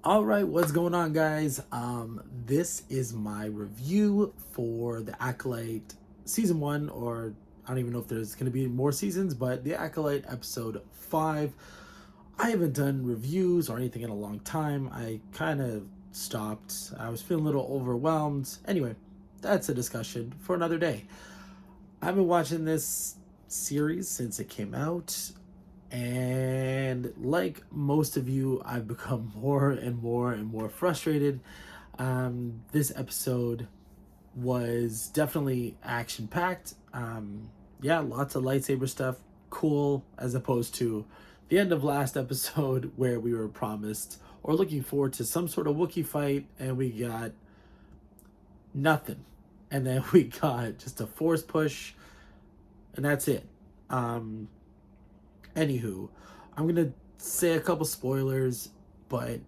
All right, what's going on, guys? This is my review for the Acolyte season 1, or I don't even know if there's going to be more seasons, but the Acolyte episode 5. I haven't done reviews or anything in a long time. I kind of stopped. I was feeling a little overwhelmed. Anyway, that's a discussion for another day. I've been watching this series since it came out. And like most of you, I've become more and more and more frustrated. This episode was definitely action packed. Yeah, lots of lightsaber stuff, cool, as opposed to the end of last episode where we were promised or looking forward to some sort of Wookiee fight and we got nothing. And then we got just a force push, and that's it. Anywho, I'm gonna say a couple spoilers, but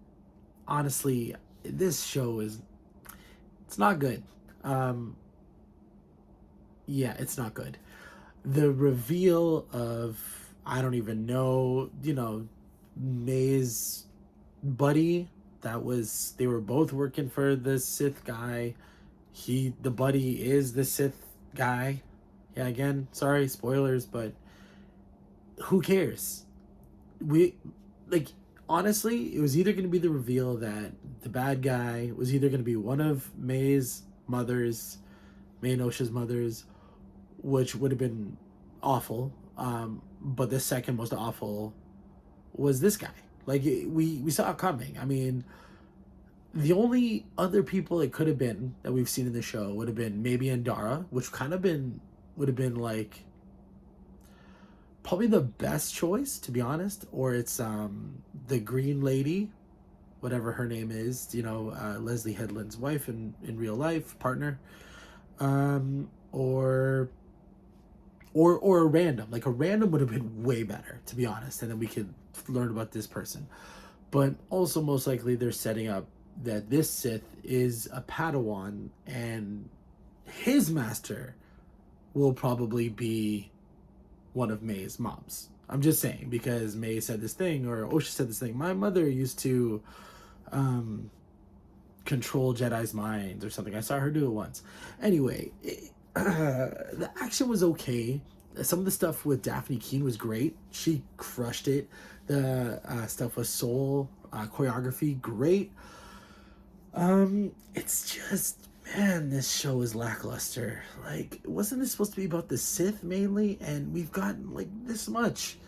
honestly, this show it's not good. Um, yeah, it's not good. The reveal of I don't even know, May's buddy. They were both working for the Sith guy. The buddy is the Sith guy. Yeah, again, sorry, spoilers, but who cares? We like Honestly, it was either going to be the reveal that the bad guy was either going to be one of May's mothers, May and Osha's mothers, which would have been awful. But the second most awful was this guy. Like we saw it coming. I mean, the only other people it could have been that we've seen in the show would have been maybe Andara, which would have been like probably the best choice, to be honest. Or it's the green lady, whatever her name is, Leslie Headland's wife in real life, partner. Or a random, like a random would have been way better, to be honest, and then we could learn about this person. But also most likely they're setting up that this Sith is a Padawan and his master will probably be one of May's moms. I'm just saying, because May said this thing, or Osha said this thing. My mother used to control Jedi's minds or something. I saw her do it once. Anyway, the action was okay. Some of the stuff with Daphne Keene was great. She crushed it. The stuff with Soul choreography, great. It's just, man, this show is lackluster. Like, wasn't this supposed to be about the Sith mainly? And we've gotten like this much.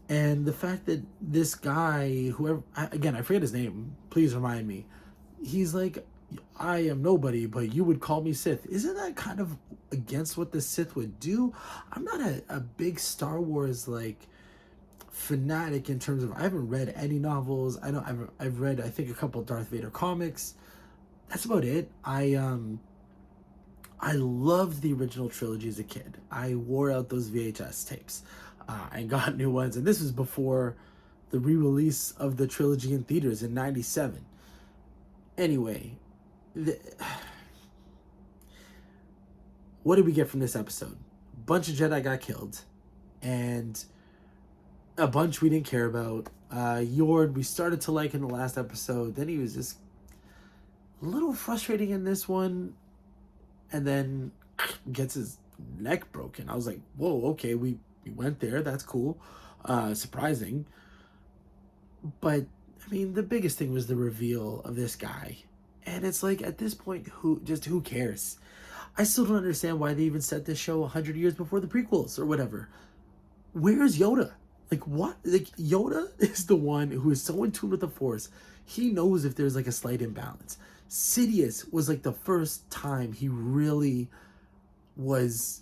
And the fact that this guy, whoever, again, I forget his name, please remind me. He's like, I am nobody, but you would call me Sith. Isn't that kind of against what the Sith would do? I'm not a big Star Wars, like, fanatic in terms of, I haven't read any novels. I know I've read, I think, a couple Darth Vader comics. That's about it. I loved the original trilogy as a kid. I wore out those VHS tapes and got new ones. And this was before the re-release of the trilogy in theaters in '97. Anyway, what did we get from this episode? A bunch of Jedi got killed, and a bunch we didn't care about. Yord, we started to like in the last episode. Then he was just a little frustrating in this one, and then gets his neck broken. I was like, whoa, okay, we went there. That's cool. Surprising. But, I mean, the biggest thing was the reveal of this guy. And it's like, at this point, who cares? I still don't understand why they even set this show 100 years before the prequels or whatever. Where's Yoda? Like, what? Like, Yoda is the one who is so in tune with the Force. He knows if there's like a slight imbalance. Sidious was like the first time he really was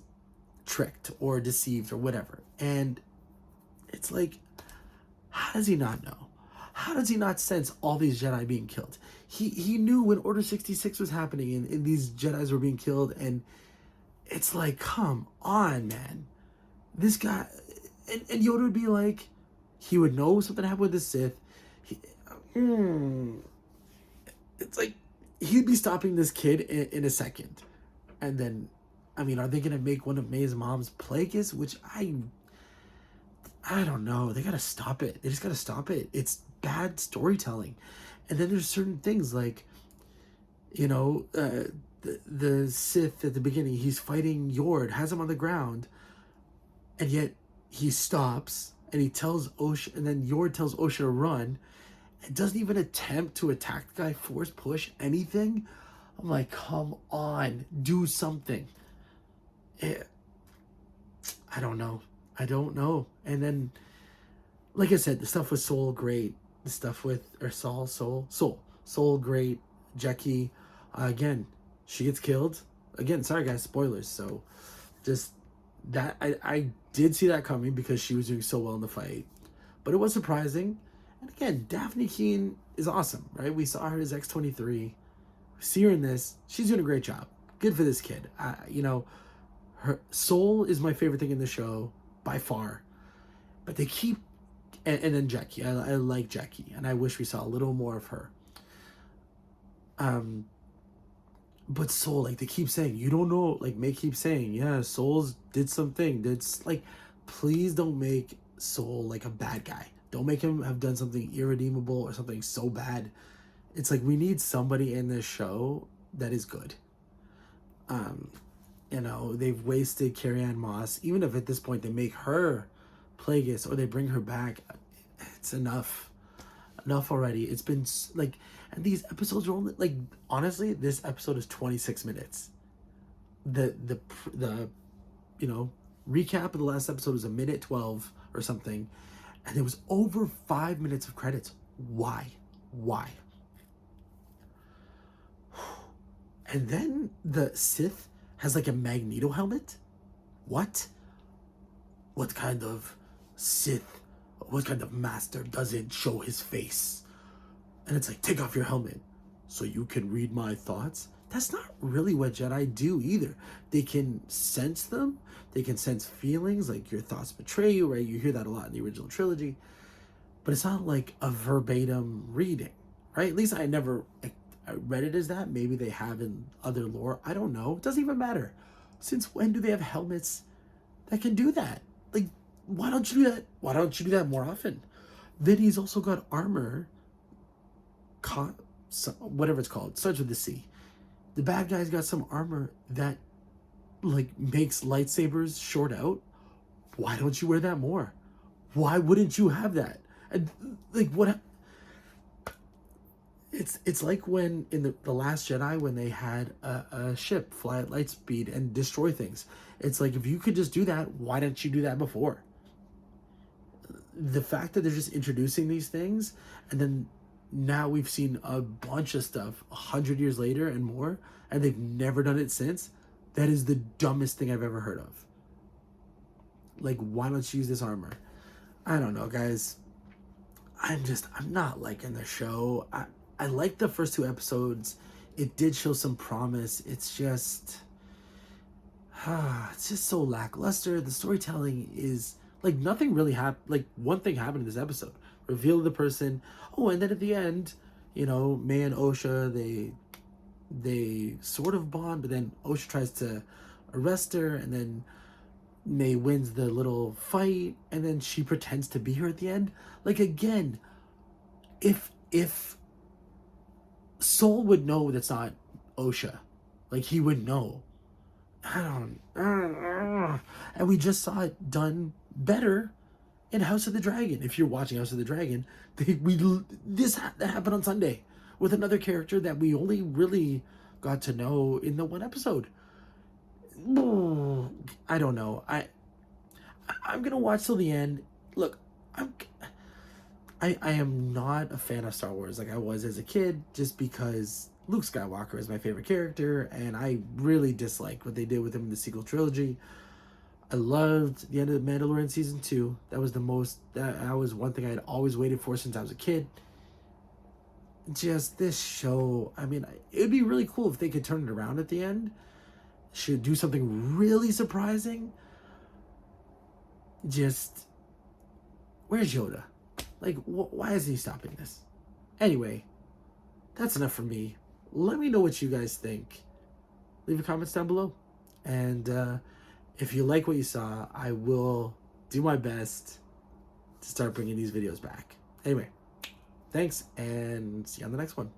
tricked or deceived or whatever. And it's like, how does he not know? How does he not sense all these Jedi being killed? He knew when Order 66 was happening and these Jedis were being killed, and it's like, come on, man. This guy, and Yoda would be like, he would know something happened with the Sith. It's like, he'd be stopping this kid in a second. And then, I mean, are they going to make one of May's moms Plagueis? Which I don't know. They got to stop it. They just got to stop it. It's bad storytelling. And then there's certain things like, you know, the Sith at the beginning, he's fighting Yord, has him on the ground, and yet he stops and he tells Osha, and then Yord tells Osha to run, and doesn't even attempt to attack the guy, force push, anything. I'm like, come on, do something. I don't know. And then, like I said, the stuff with Soul, great. The stuff with, or Soul, great. Jackie, again, she gets killed. Again, sorry guys, spoilers. So, just that, I did see that coming because she was doing so well in the fight. But it was surprising. And again, Daphne Keane is awesome, right? We saw her as X-23. We see her in this. She's doing a great job. Good for this kid. You know, her Soul is my favorite thing in the show by far. But they keep, and then Jackie. I like Jackie, and I wish we saw a little more of her. But Soul, like, they keep saying, you don't know, like, May keeps saying, yeah, Soul's did something. It's like, please don't make Soul like a bad guy. Don't make him have done something irredeemable or something so bad. It's like, we need somebody in this show that is good. You know, they've wasted Carrie-Anne Moss. Even if at this point they make her Plagueis or they bring her back, it's enough already. It's been like, and these episodes are only, like, honestly, this episode is 26 minutes. The you know, recap of the last episode was 1:12 or something, and it was over 5 minutes of credits. Why? And then the Sith has like a Magneto helmet. What kind of Sith, what kind of master doesn't show his face? And it's like, take off your helmet so you can read my thoughts. That's not really what Jedi do either. They can sense them. They can sense feelings, like your thoughts betray you, right? You hear that a lot in the original trilogy. But it's not like a verbatim reading, right? At least I read it as that. Maybe they have in other lore. I don't know. It doesn't even matter. Since when do they have helmets that can do that? Like, why don't you do that? Why don't you do that more often? Then he's also got armor, whatever it's called, starts with the C. The bad guy's got some armor that, like, makes lightsabers short out. Why don't you wear that more? Why wouldn't you have that? And, like, what? It's like when in the Last Jedi, when they had a ship fly at light speed and destroy things. It's like, if you could just do that, why didn't you do that before? The fact that they're just introducing these things, and then now we've seen a bunch of stuff 100 years later and more, and they've never done it since. That is the dumbest thing I've ever heard of. Like, why don't you use this armor? I don't know, guys. I'm not liking the show. I liked the first 2 episodes. It did show some promise. It's just so lackluster. The storytelling is, like, nothing really happened. Like, one thing happened in this episode. Reveal the person. Oh, and then at the end, you know, May and Osha, they sort of bond, but then Osha tries to arrest her, and then May wins the little fight, and then she pretends to be her at the end. Like, again, if Soul would know that's not Osha, like, he would know. And we just saw it done better in House of the Dragon. If you're watching House of the Dragon, that happened on Sunday with another character that we only really got to know in the one episode. I don't know. I'm gonna watch till the end. Look, I am not a fan of Star Wars like I was as a kid, just because Luke Skywalker is my favorite character, and I really dislike what they did with him in the sequel trilogy. I loved the end of Mandalorian season 2. That was that was one thing I had always waited for since I was a kid. Just this show, I mean, it would be really cool if they could turn it around at the end. Should do something really surprising. Just, where's Yoda? Like, why is he stopping this? Anyway, that's enough for me. Let me know what you guys think. Leave your comments down below. And if you like what you saw, I will do my best to start bringing these videos back. Anyway, Thanks, and see you on the next one.